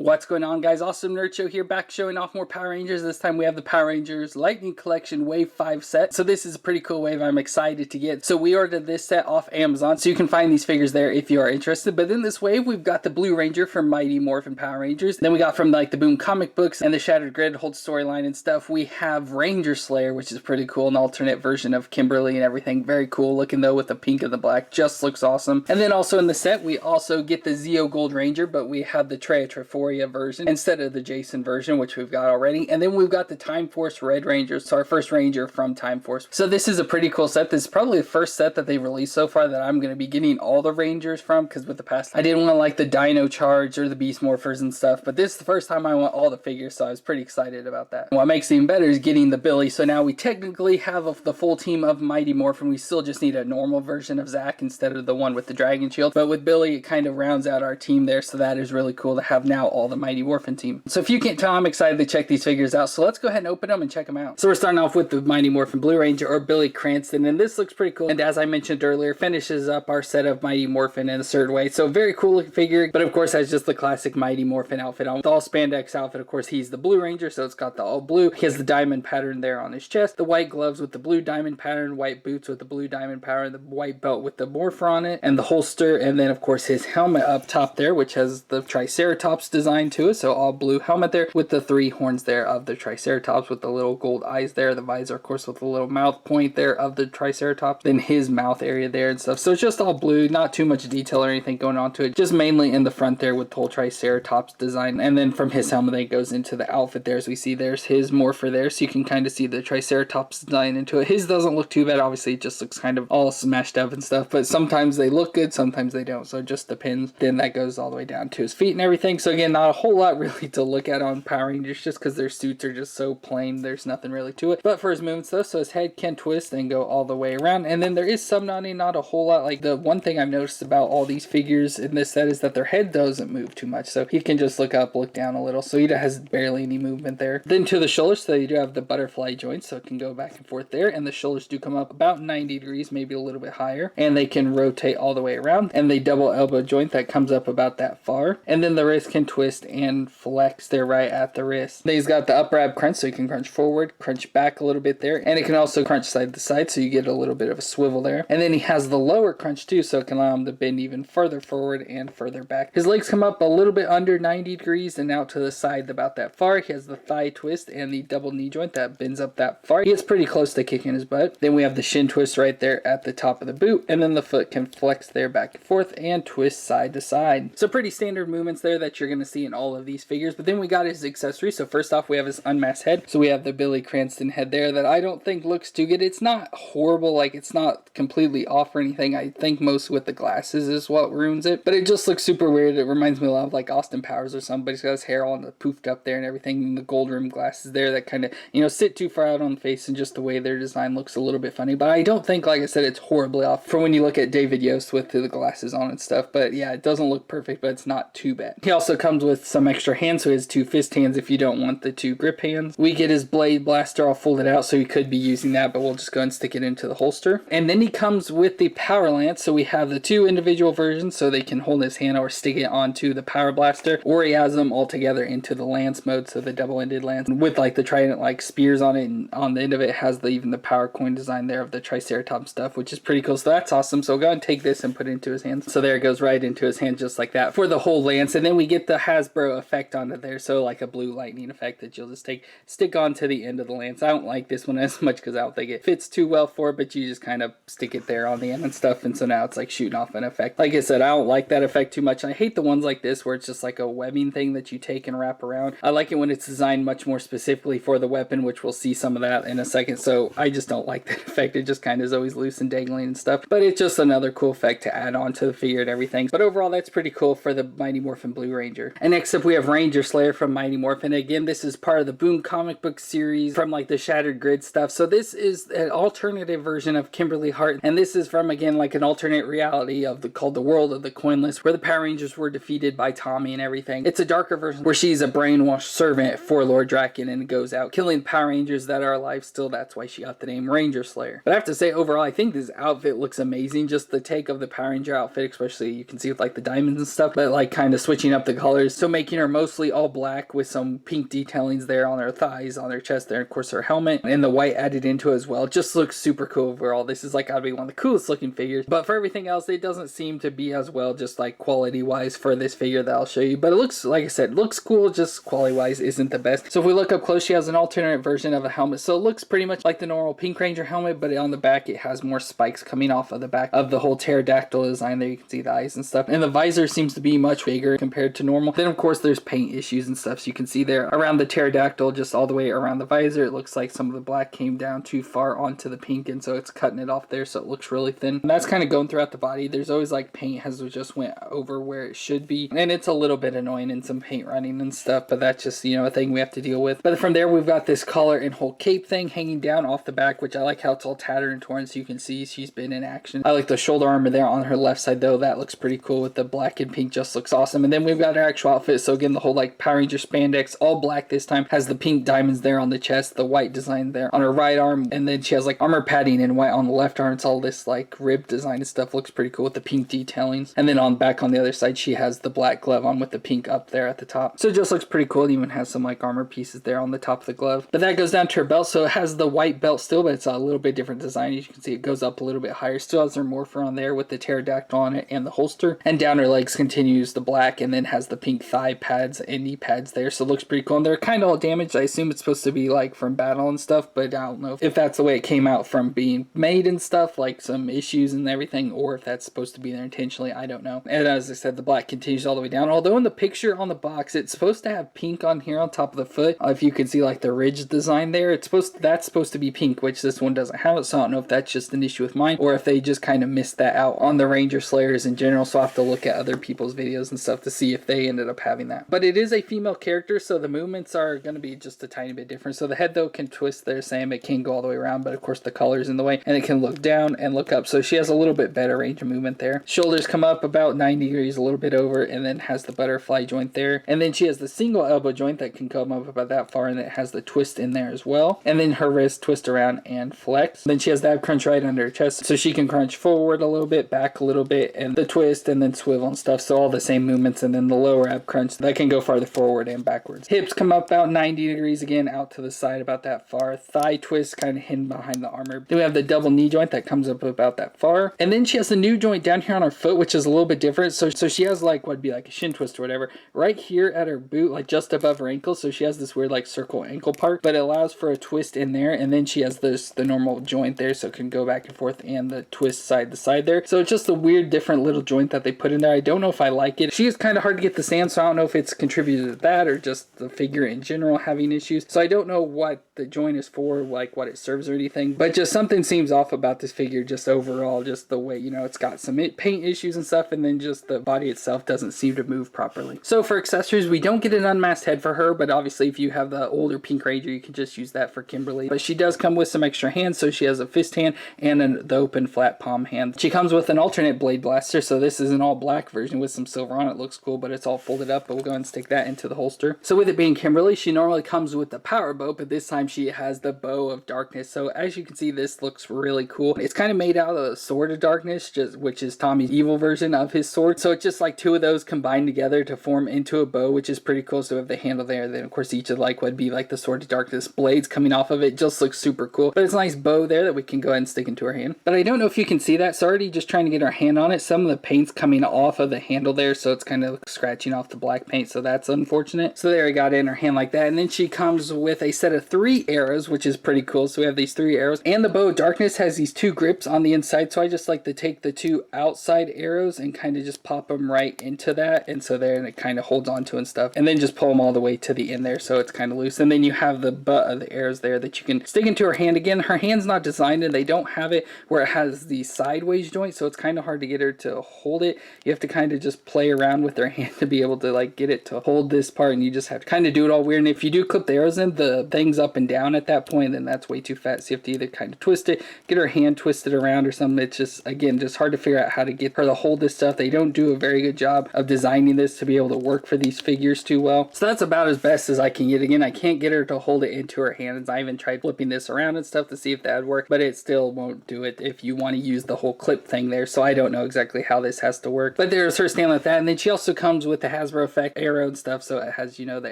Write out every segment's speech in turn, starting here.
What's going on, guys? AwesomeNerdShow here, back showing off more Power Rangers. This time we have the Power Rangers Lightning Collection Wave 5 set. So this is a pretty cool wave I'm excited to get. So we ordered this set off Amazon, so you can find these figures there if you are interested. But in this wave, we've got the Blue Ranger from Mighty Morphin Power Rangers. Then we got from like the Boom comic books and the Shattered Grid Hold storyline and stuff. We have Ranger Slayer, which is pretty cool, an alternate version of Kimberly and everything. Very cool looking though, with the pink and the black. Just looks awesome. And then also in the set, we also get the Zeo Gold Ranger, but we have the Trey Triforia version instead of the Jason version, which we've got already. And then we've got the Time Force Red Ranger, so our first Ranger from Time Force. So this is a pretty cool set. This is probably the first set that they've released so far that I'm going to be getting all the Rangers from, because with the past I didn't want like the Dino Charge or the Beast Morphers and stuff, but this is the first time I want all the figures, so I was pretty excited about that. What makes it even better is getting the Billy, so now we technically have the full team of Mighty Morphin. We still just need a normal version of Zach instead of the one with the Dragon Shield, but with Billy it kind of rounds out our team there, so that is really cool to have now all the Mighty Morphin team. So if you can't tell, I'm excited to check these figures out, so let's go ahead and open them and check them out. So we're starting off with the Mighty Morphin Blue Ranger, or Billy Cranston, and this looks pretty cool, and as I mentioned earlier, finishes up our set of Mighty Morphin in a certain way. So very cool looking figure, but of course has just the classic Mighty Morphin outfit on, with all spandex outfit. Of course he's the Blue Ranger, so it's got the all blue. He has the diamond pattern there on his chest, the white gloves with the blue diamond pattern, white boots with the blue diamond pattern, the white belt with the Morph on it, and the holster, and then of course his helmet up top there, which has the Triceratops design to it, so all blue helmet there with the 3 horns there of the Triceratops, with the little gold eyes there, the visor of course with the little mouth point there of the Triceratops, then his mouth area there and stuff. So it's just all blue, not too much detail or anything going on to it, just mainly in the front there with the whole Triceratops design. And then from his helmet it goes into the outfit there, as we see there's his morpher there, so you can kind of see the Triceratops design into it. His doesn't look too bad, obviously it just looks kind of all smashed up and stuff, but sometimes they look good, sometimes they don't, so it just depends. Then that goes all the way down to his feet and everything. So again, not a whole lot really to look at on Power Rangers, just because their suits are just so plain, there's nothing really to it. But for his movements though, so his head can twist and go all the way around, and then there is some nodding, not a whole lot. Like the one thing I've noticed about all these figures in this set is that their head doesn't move too much, so he can just look up, look down a little, so he has barely any movement there. Then to the shoulders, so you do have the butterfly joints, so it can go back and forth there, and the shoulders do come up about 90 degrees, maybe a little bit higher, and they can rotate all the way around, and the double elbow joint that comes up about that far, and then the wrist can twist and flex there right at the wrist. Then he's got the upper ab crunch, so you can crunch forward, crunch back a little bit there, and it can also crunch side to side, so you get a little bit of a swivel there. And then he has the lower crunch too, so it can allow him to bend even further forward and further back. His legs come up a little bit under 90 degrees and out to the side about that far. He has the thigh twist and the double knee joint that bends up that far. He gets pretty close to kicking his butt. Then we have the shin twist right there at the top of the boot, and then the foot can flex there back and forth and twist side to side. So pretty standard movements there that you're going to see in all of these figures. But then we got his accessories. So first off, we have his unmasked head. So we have the Billy Cranston head there that I don't think looks too good. It's not horrible, like it's not completely off or anything. I think most with the glasses is what ruins it, but it just looks super weird. It reminds me a lot of like Austin Powers or something, but he's got his hair all poofed up there and everything, and the gold rim glasses there that kind of, you know, sit too far out on the face, and just the way their design looks a little bit funny. But I don't think, like I said, it's horribly off from when you look at David Yost with the glasses on and stuff. But yeah, it doesn't look perfect, but it's not too bad. He also comes with some extra hands, so he has 2 fist hands if you don't want the 2 grip hands. We get his blade blaster all folded out, so he could be using that, but we'll just go and stick it into the holster. And then he comes with the power lance, so we have the 2 individual versions, so they can hold his hand or stick it onto the power blaster, or he has them all together into the lance mode, so the double-ended lance with like the trident like spears on it, and on the end of it has even the power coin design there of the Triceratops stuff, which is pretty cool. So that's awesome. So go ahead and take this and put it into his hands. So there it goes right into his hand, just like that for the whole lance. And then we get the Hasbro effect onto there, so like a blue lightning effect that you'll just stick onto the end of the lance. I don't like this one as much because I don't think it fits too well for it, but you just kind of stick it there on the end and stuff, and so now it's like shooting off an effect. Like I said, I don't like that effect too much. I hate the ones like this where it's just like a webbing thing that you take and wrap around. I like it when it's designed much more specifically for the weapon, which we'll see some of that in a second. So I just don't like that effect. It just kind of is always loose and dangling and stuff, but it's just another cool effect to add on to the figure and everything. But overall, that's pretty cool for the Mighty Morphin Blue Ranger. And next up we have Ranger Slayer from Mighty Morphin. Again, this is part of the Boom comic book series from like the Shattered Grid stuff. So this is an alternative version of Kimberly Hart, and this is from, again, like an alternate reality of called the World of the Coinless, where the Power Rangers were defeated by Tommy and everything. It's a darker version where she's a brainwashed servant for Lord Draken and goes out killing Power Rangers that are alive still. That's why she got the name Ranger Slayer. But I have to say, overall, I think this outfit looks amazing. Just the take of the Power Ranger outfit, especially you can see with like the diamonds and stuff, but like kind of switching up the colors colors, so making her mostly all black with some pink detailings there on her thighs, on her chest there, and of course her helmet, and the white added into it as well. It just looks super cool overall. This is like gotta be one of the coolest looking figures, but for everything else it doesn't seem to be as well, just like quality wise for this figure that I'll show you. But it looks, like I said, looks cool, just quality wise isn't the best. So if we look up close, she has an alternate version of a helmet, so it looks pretty much like the normal Pink Ranger helmet, but on the back it has more spikes coming off of the back of the whole pterodactyl design there. You can see the eyes and stuff, and the visor seems to be much bigger compared to normal. Then of course there's paint issues and stuff, so you can see there around the pterodactyl, just all the way around the visor, it looks like some of the black came down too far onto the pink, and so it's cutting it off there, so it looks really thin. And that's kind of going throughout the body. There's always like paint has just went over where it should be, and it's a little bit annoying and some paint running and stuff, but that's just, you know, a thing we have to deal with. But from there we've got this collar and whole cape thing hanging down off the back, which I like how it's all tattered and torn, so you can see she's been in action. I like the shoulder armor there on her left side though. That looks pretty cool with the black and pink, just looks awesome. And then we've got her actual outfit, so again the whole like Power Ranger spandex, all black this time, has the pink diamonds there on the chest, the white design there on her right arm, and then she has like armor padding in white on the left arm. It's all this like rib design and stuff, looks pretty cool with the pink detailings. And then on back on the other side she has the black glove on with the pink up there at the top, so it just looks pretty cool. It even has some like armor pieces there on the top of the glove. But that goes down to her belt, so it has the white belt still, but it's a little bit different design. As you can see, it goes up a little bit higher, still has her Morphin on there with the pterodactyl on it and the holster, and down her legs continues the black, and then has the pink thigh pads and knee pads there, so it looks pretty cool. And they're kind of all damaged. I assume it's supposed to be like from battle and stuff, but I don't know if that's the way it came out from being made and stuff, like some issues and everything, or if that's supposed to be there intentionally. I don't know. And as I said, the black continues all the way down, although in the picture on the box it's supposed to have pink on here on top of the foot. If you can see like the ridge design there, it's that's supposed to be pink, which this one doesn't have it, so I don't know if that's just an issue with mine or if they just kind of missed that out on the Ranger Slayers in general. So I'll have to look at other people's videos and stuff to see if they ended up having that. But it is a female character, so the movements are going to be just a tiny bit different. So the head though can twist there, same, it can go all the way around, but of course the color's in the way, and it can look down and look up, so she has a little bit better range of movement there. Shoulders come up about 90 degrees, a little bit over, and then has the butterfly joint there, and then she has the single elbow joint that can come up about that far, and it has the twist in there as well, and then her wrist twist around and flex. Then she has the ab crunch right under her chest, so she can crunch forward a little bit, back a little bit, and the twist, and then swivel and stuff, so all the same movements. And then the lower ab crunch that can go farther forward and backwards. Hips come up about 90 degrees again, out to the side about that far. Thigh twist kind of hidden behind the armor. Then we have the double knee joint that comes up about that far, and then she has the new joint down here on her foot, which is a little bit different. So she has like what'd be like a shin twist or whatever right here at her boot, like just above her ankle, so she has this weird like circle ankle part, but it allows for a twist in there. And then she has the normal joint there, so it can go back and forth, and the twist side to side there. So it's just a weird different little joint that they put in there. I don't know if I like it. She is kind of hard to get the sand, so I don't know if it's contributed to that or just the figure in general having issues. So I don't know what the joint is for, like what it serves or anything, but just something seems off about this figure just overall, just the way, you know, it's got some paint issues and stuff, and then just the body itself doesn't seem to move properly. So for accessories, we don't get an unmasked head for her, but obviously if you have the older Pink Ranger, you can just use that for Kimberly. But she does come with some extra hands, so she has a fist hand and the open flat palm hand. She comes with an alternate blade blaster, so this is an all black version with some silver on it. Looks cool, but it's all folded up, but we'll go ahead and stick that into the holster. So with it being Kimberly, she normally comes with the power bow, but this time she has the bow of darkness. So as you can see, this looks really cool. It's kind of made out of the sword of darkness, which is Tommy's evil version of his sword. So it's just like two of those combined together to form into a bow, which is pretty cool. So we have the handle there, then of course each of like would be like the sword of darkness blades coming off of it. Just looks super cool. But it's a nice bow there that we can go ahead and stick into her hand. But I don't know if you can see that, so already just trying to get our hand on it, some of the paint's coming off of the handle there, so it's kind of scratching off the black paint, so that's unfortunate. So there, I got it in her hand like that. And then she comes with a set of 3 arrows, which is pretty cool. So we have these 3 arrows, and the bow of darkness has these 2 grips on the inside, so I just like to take the 2 outside arrows and kind of just pop them right into that, and so there, and it kind of holds on to and stuff, and then just pull them all the way to the end there, so it's kind of loose. And then you have the butt of the arrows there that you can stick into her hand. Again, her hand's not designed, and they don't have it where it has the sideways joint, so it's kind of hard to get her to hold it. You have to kind of just play around with her hand to be able to like get it to hold this part, and you just have to kind of do it all weird. And if you do clip the arrows in, the things up and and down at that point, then that's way too fat. So you have to either kind of twist it, get her hand twisted around or something. It's just, again, just hard to figure out how to get her to hold this stuff. They don't do a very good job of designing this to be able to work for these figures too well. So that's about as best as I can get. Again, I can't get her to hold it into her hands. I even tried flipping this around and stuff to see if that would work, but it still won't do it if you want to use the whole clip thing there. So I don't know exactly how this has to work, but there's her stand like that. And then she also comes with the Hasbro effect arrow and stuff. So it has, you know, the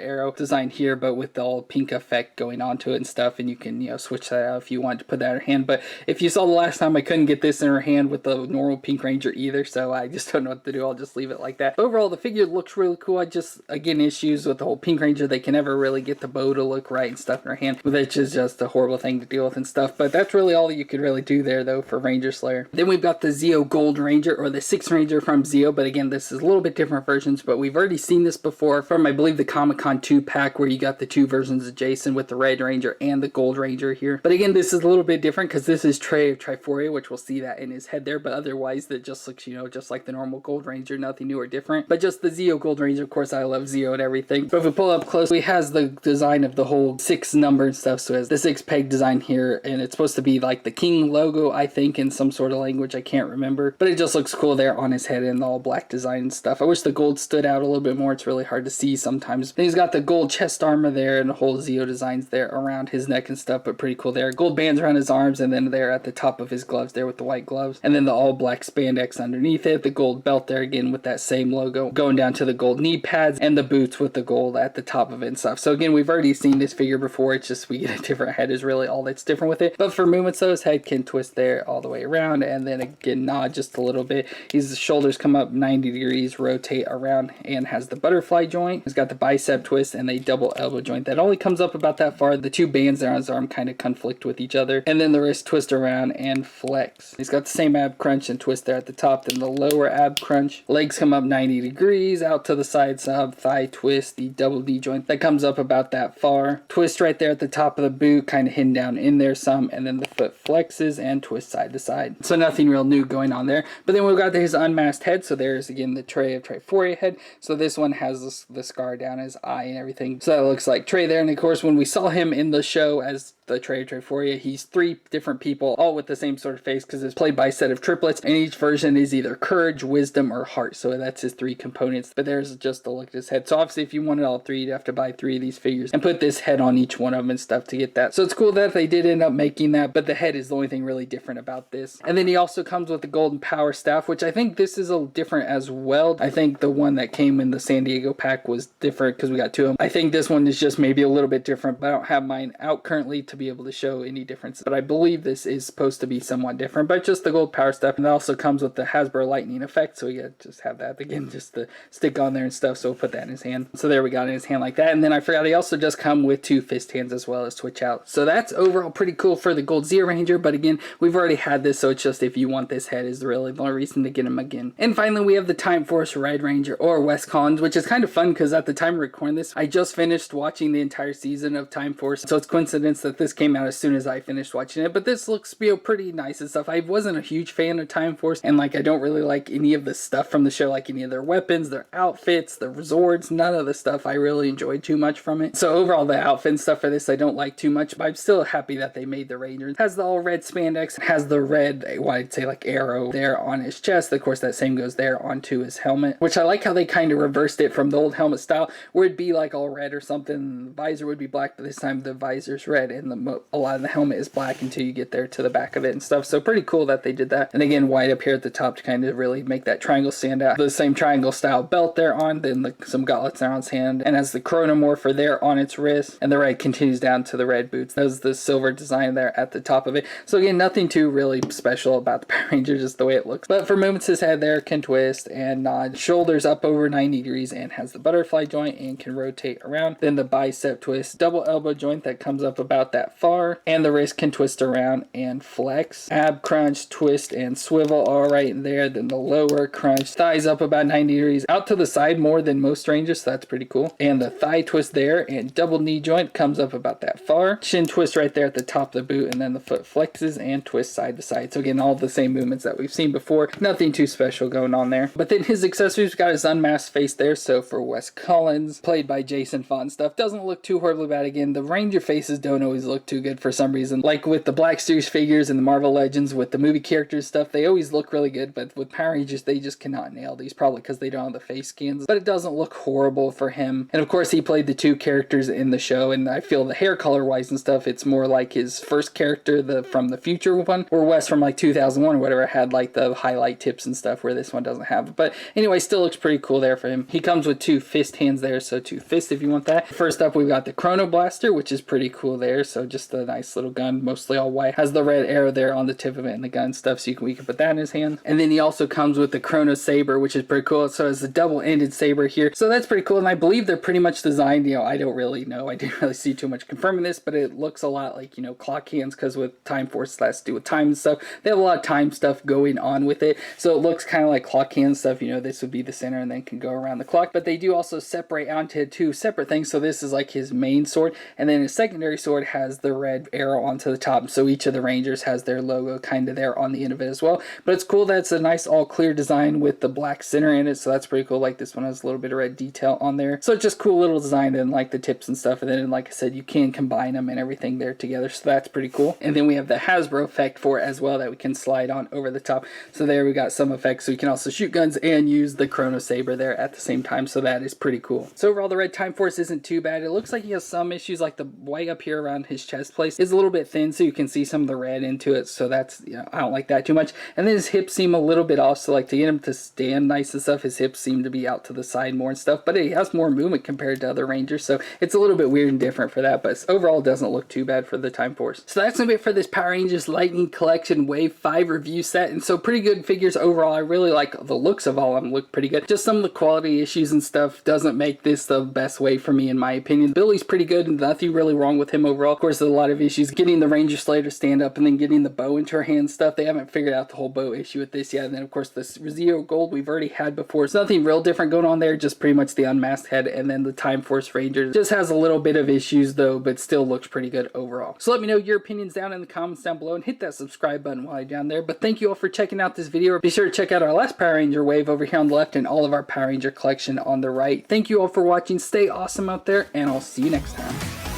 arrow designed here, but with the all pink effect going onto it and stuff. And you can, you know, switch that out if you want to put that in her hand. But if you saw the last time, I couldn't get this in her hand with the normal pink Ranger either. So I just don't know what to do. I'll just leave it like that. Overall, the figure looks really cool. I just, again, issues with the whole pink Ranger. They can never really get the bow to look right and stuff in her hand, which is just a horrible thing to deal with and stuff. But that's really all that you could really do there though for Ranger Slayer. Then we've got the Zeo Gold Ranger, or the 6th Ranger from Zeo. But again, this is a little bit different versions, but we've already seen this before from, I believe, the Comic-Con 2 pack where you got the 2 versions of Jason with the Red Ranger and the Gold Ranger here. But again, this is a little bit different because this is Trey of Triforia, which we'll see that in his head there. But otherwise, that just looks, you know, just like the normal Gold Ranger, nothing new or different. But just the Zeo Gold Ranger, of course, I love Zeo and everything. But if we pull up close, he has the design of the whole 6 number and stuff. So it has the 6 peg design here, and it's supposed to be like the King logo, I think, in some sort of language. I can't remember. But it just looks cool there on his head and the all black design and stuff. I wish the gold stood out a little bit more. It's really hard to see sometimes. Then he's got the gold chest armor there and the whole Zeo designs there around his neck and stuff, but pretty cool there. Gold bands around his arms, and then there at the top of his gloves there with the white gloves. And then the all black spandex underneath it. The gold belt there again with that same logo. Going down to the gold knee pads and the boots with the gold at the top of it and stuff. So again, we've already seen this figure before. It's just we get a different head is really all that's different with it. But for movements though, his head can twist there all the way around and then again nod just a little bit. His shoulders come up 90 degrees, rotate around, and has the butterfly joint. He's got the bicep twist and a double elbow joint that only comes up about that far. The 2 bands there on his arm kind of conflict with each other. And then the wrist twist around and flex. He's got the same ab crunch and twist there at the top, then the lower ab crunch. Legs come up 90 degrees out to the side, sub thigh twist, the double D joint that comes up about that far. Twist right there at the top of the boot, kind of hidden down in there some, and then the foot flexes and twists side to side. So nothing real new going on there. But then we've got his unmasked head. So there's again the Trey of Triforia head. So this one has the scar down his eye and everything. So that looks like Trey there. And of course, when we saw him in the show as the Trey of Triforia, he's 3 different people, all with the same sort of face, because it's played by a set of triplets, and each version is either courage, wisdom, or heart. So that's his 3 components. But there's just a look at his head. So obviously, if you wanted all 3, you'd have to buy 3 of these figures and put this head on each one of them and stuff to get that. So it's cool that they did end up making that, but the head is the only thing really different about this. And then he also comes with the golden power staff, which I think this is a little different as well. I think the one that came in the San Diego pack was different because we got 2 of them. I think this one is just maybe a little bit different, but I don't have mine out currently to be able to show any difference. But I believe this is supposed to be somewhat different, but just the gold power staff. And it also comes with the Hasbro lightning effect, so we got to just have that again, just to stick on there and stuff. So we'll put that in his hand. So there we got it in his hand like that. And then I forgot he also does come with 2 fist hands as well as switch out. So that's overall pretty cool for the Gold Zeo Ranger. But again, we've already had this, so it's just if you want this head is really the only reason to get him again. And finally, we have the Time Force Red Ranger, or West Collins, which is kind of fun because at the time of recording this, I just finished watching the entire season of Time Force. So it's coincidence that this came out as soon as I finished watching it. But this looks, you know, pretty nice and stuff. I wasn't a huge fan of Time Force, and like I don't really like any of the stuff from the show, like any of their weapons, their outfits, their resorts, none of the stuff I really enjoyed too much from it. So overall, the outfit and stuff for this I don't like too much, but I'm still happy that they made the Ranger. It has the all red spandex, has the red, well, I'd say like arrow there on his chest. Of course, that same goes there onto his helmet, which I like how they kind of reversed it from the old helmet style where it'd be like all red or something. The visor would be black, but this time the visor's red and a lot of the helmet is black until you get there to the back of it and stuff. So pretty cool that they did that. And again, white up here at the top to kind of really make that triangle stand out. The same triangle style belt there on, then some gauntlets there on his hand, and has the chronomorpher there on its wrist, and the red continues down to the red boots. There's the silver design there at the top of it. So again, nothing too really special about the Power Ranger, just the way it looks. But for movements, his head there can twist and nod, shoulders up over 90 degrees, and has the butterfly joint and can rotate around. Then the bicep twist, double elbow joint that comes up about that that far, and the wrist can twist around and flex. Ab crunch, twist, and swivel all right there. Then the lower crunch, thighs up about 90 degrees out to the side more than most Rangers, so that's pretty cool. And the thigh twist there, and double knee joint comes up about that far. Shin twist right there at the top of the boot, and then the foot flexes and twists side to side. So again, all the same movements that we've seen before. Nothing too special going on there. But then his accessories, got his unmasked face there. So for Wes Collins, played by Jason Font and stuff, doesn't look too horribly bad. Again, the Ranger faces don't always look too good for some reason. Like with the Black Series figures and the Marvel Legends, with the movie characters stuff, they always look really good. But with Power Rangers, they just cannot nail these, probably because they don't have the face scans. But it doesn't look horrible for him. And of course, he played the two characters in the show, and I feel the hair color wise and stuff, it's more like his first character, the from the future one, or Wes from like 2001 or whatever, had like the highlight tips and stuff where this one doesn't have. But anyway, still looks pretty cool there for him. He comes with two fist hands there, so two fists if you want that. First up, we've got the Chrono Blaster, which is pretty cool there. So just a nice little gun, mostly all white. Has the red arrow there on the tip of it and the gun stuff, so we can put that in his hand. And then he also comes with the Chrono Saber, which is pretty cool. So it's a double-ended saber here. So that's pretty cool, and I believe they're pretty much designed, you know, I don't really know. I didn't really see too much confirming this, but it looks a lot like, you know, clock hands, because with Time Force, that's to do with time and stuff. They have a lot of time stuff going on with it, so it looks kind of like clock hand stuff. You know, this would be the center and then can go around the clock. But they do also separate onto two separate things. So this is like his main sword, and then his secondary sword has the red arrow onto the top. So each of the Rangers has their logo kind of there on the end of it as well. But it's cool that it's a nice all clear design with the black center in it, so that's pretty cool. Like this one has a little bit of red detail on there, so it's just cool little design, and like the tips and stuff. And then like I said, you can combine them and everything there together, so that's pretty cool. And then we have the Hasbro effect for it as well that we can slide on over the top. So there we got some effects, so you can also shoot guns and use the Chrono Saber there at the same time, so that is pretty cool. So overall, the red Time Force isn't too bad. It looks like he has some issues, like the white up here around his chest place is a little bit thin, so you can see some of the red into it, so that's, you know, I don't like that too much. And then his hips seem a little bit off, so like to get him to stand nice and stuff, his hips seem to be out to the side more and stuff, but he has more movement compared to other Rangers, so it's a little bit weird and different for that, but overall it doesn't look too bad for the Time Force. So that's gonna be it for this Power Rangers Lightning Collection Wave 5 review set, and so pretty good figures overall. I really like the looks of all of them, look pretty good. Just some of the quality issues and stuff doesn't make this the best way for me in my opinion. Billy's pretty good and nothing really wrong with him overall. Of course, there's a lot of issues getting the Ranger Slayer to stand up and then getting the bow into her hand stuff. They haven't figured out the whole bow issue with this yet. And then of course the Zeo Gold we've already had before. It's nothing real different going on there, just pretty much the unmasked head. And then the Time Force Ranger just has a little bit of issues though, but still looks pretty good overall. So let me know your opinions down in the comments down below, and hit that subscribe button while you're down there. But thank you all for checking out this video. Be sure to check out our last Power Ranger wave over here on the left and all of our Power Ranger collection on the right. Thank you all for watching. Stay awesome out there, and I'll see you next time.